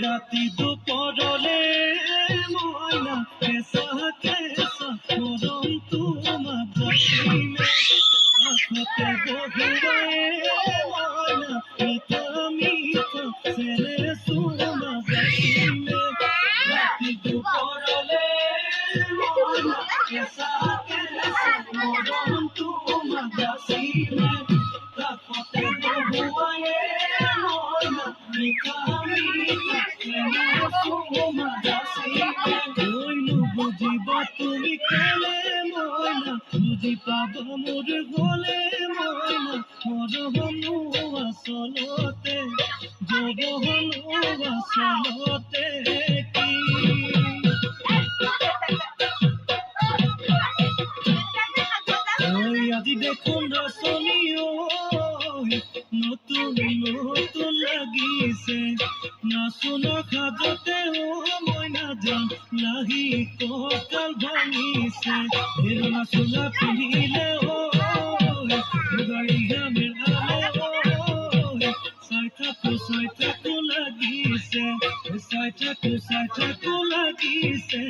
রাতি দুপুরলে ময়না কেসা কেসা মরম তোমার জসিমে আখতে বহুয়ে ময়না মিঠা মিঠা সেরে সুনা জসিমে রাতি দুপুরলে ময়না কেসা কেসা মরম তোমার জসিমে আখতে বহুয়ে ময়না মিঠা বুঝিবা তুমি কলে ময়না বুঝি পাব মোর গলে ময়না মরহনু আসলতে জবহনু আসলতে কি আজি দেখোন রচনী নতুন নতুন লাগিছে নাচোনা সাজতে মইনা যান লাহি কঁকাল ভাঙিছে হেৰুৱা চোলা পিন্ধিলে গাড়ীয়া মেলালে চাই থাকো লাগিছে চাই থাকো লাগিছে